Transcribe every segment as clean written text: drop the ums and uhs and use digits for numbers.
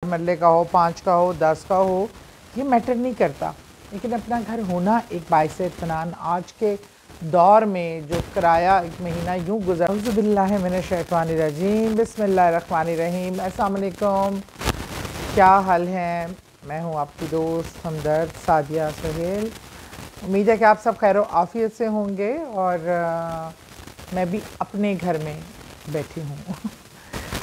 مرلے کا ہو، 5 کا ہو، 10 کا ہو، یہ میٹر نہیں کرتا، لیکن اپنا گھر ہونا ایک باعث اطمینان آج کے دور میں جو کرایہ ایک مہینہ یوں گزر۔ اعوذ باللہ من الشیطان الرجیم، بسم اللہ الرحمن الرحیم۔ السلام علیکم، کیا حال ہیں؟ میں ہوں آپ کی دوست ہمدرد سعدیہ سہیل۔ امید ہے کہ آپ سب خیر و عافیت سے ہوں گے، اور میں بھی اپنے گھر میں بیٹھی ہوں۔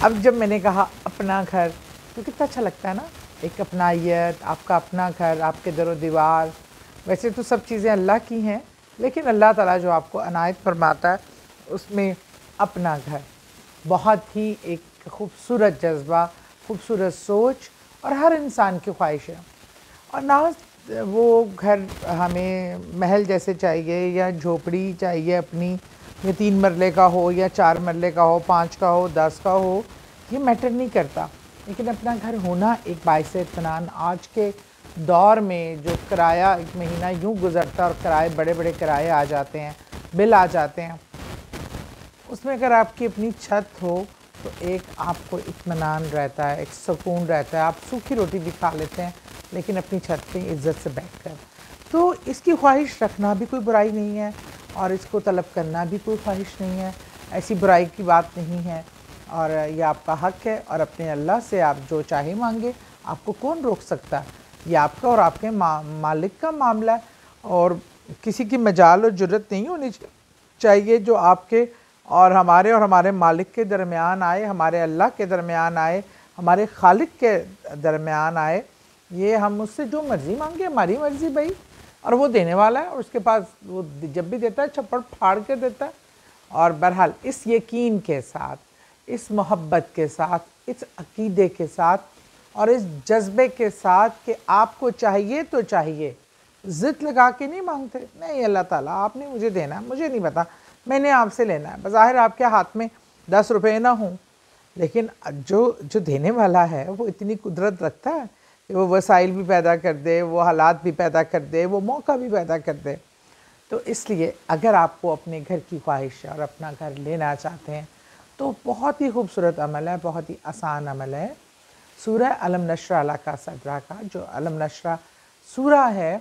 اب جب میں نے کہا اپنا گھر تو کتنا اچھا لگتا ہے نا، ایک اپنائیت، آپ کا اپنا گھر، آپ کے در و دیوار۔ ویسے تو سب چیزیں اللہ کی ہیں، لیکن اللہ تعالیٰ جو آپ کو عنایت فرماتا ہے اس میں اپنا گھر بہت ہی ایک خوبصورت جذبہ، خوبصورت سوچ، اور ہر انسان کی خواہش ہے۔ اور نہ وہ گھر ہمیں محل جیسے چاہیے یا جھوپڑی چاہیے اپنی، یا 3 مرلے کا ہو یا 4 مرلے کا ہو، 5 کا ہو، 10 کا ہو، یہ میٹر نہیں کرتا، لیکن اپنا گھر ہونا ایک باعث اطمینان آج کے دور میں جو کرایہ ایک مہینہ یوں گزرتا ہے، اور کرائے بڑے بڑے کرائے آ جاتے ہیں، بل آ جاتے ہیں، اس میں اگر آپ کی اپنی چھت ہو تو ایک آپ کو اطمینان رہتا ہے، ایک سکون رہتا ہے، آپ سوکھی روٹی بھی کھا لیتے ہیں لیکن اپنی چھت پہ عزت سے بیٹھ کر۔ تو اس کی خواہش رکھنا بھی کوئی برائی نہیں ہے، اور اس کو طلب کرنا بھی کوئی خواہش نہیں ہے، ایسی برائی کی بات نہیں ہے، اور یہ آپ کا حق ہے، اور اپنے اللہ سے آپ جو چاہے مانگے، آپ کو کون روک سکتا ہے؟ یہ آپ کا اور آپ کے مالک کا معاملہ ہے، اور کسی کی مجال اور جرت نہیں ہونی چاہیے جو آپ کے اور ہمارے مالک کے درمیان آئے، ہمارے اللہ کے درمیان آئے، ہمارے خالق کے درمیان آئے۔ یہ ہم اس سے جو مرضی مانگے، ہماری مرضی بھائی، اور وہ دینے والا ہے، اور اس کے پاس وہ جب بھی دیتا ہے چھپڑ پھاڑ کے دیتا ہے۔ اور بہرحال اس یقین کے ساتھ، اس محبت کے ساتھ، اس عقیدے کے ساتھ، اور اس جذبے کے ساتھ کہ آپ کو چاہیے تو چاہیے، ضد لگا کے نہیں مانگتے، نہیں اللہ تعالیٰ آپ نے مجھے دینا ہے، مجھے نہیں پتا، میں نے آپ سے لینا ہے۔ بظاہر آپ کے ہاتھ میں 10 روپے نہ ہوں، لیکن جو دینے والا ہے وہ اتنی قدرت رکھتا ہے کہ وہ وسائل بھی پیدا کر دے، وہ حالات بھی پیدا کر دے، وہ موقع بھی پیدا کر دے۔ تو اس لیے اگر آپ کو اپنے گھر کی خواہش ہے اور اپنا گھر لینا چاہتے ہیں تو بہت ہی خوبصورت عمل ہے، بہت ہی آسان عمل ہے۔ سورہ الم نشرح لک صدرک کا جو الم نشرح سورہ ہے،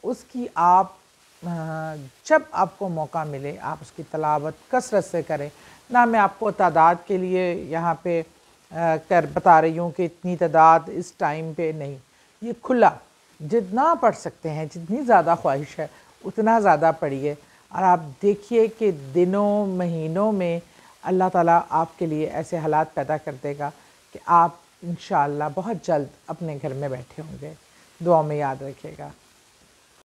اس کی آپ جب آپ کو موقع ملے آپ اس کی تلاوت کثرت سے کریں۔ نہ میں آپ کو تعداد کے لیے یہاں پہ بتا رہی ہوں کہ اتنی تعداد اس ٹائم پہ نہیں، یہ کھلا جتنا پڑھ سکتے ہیں، جتنی زیادہ خواہش ہے اتنا زیادہ پڑھیے، اور آپ دیکھیے کہ دنوں مہینوں میں اللہ تعالیٰ آپ کے لیے ایسے حالات پیدا کر دے گا کہ آپ انشاءاللہ بہت جلد اپنے گھر میں بیٹھے ہوں گے۔ دعا میں یاد رکھیے گا۔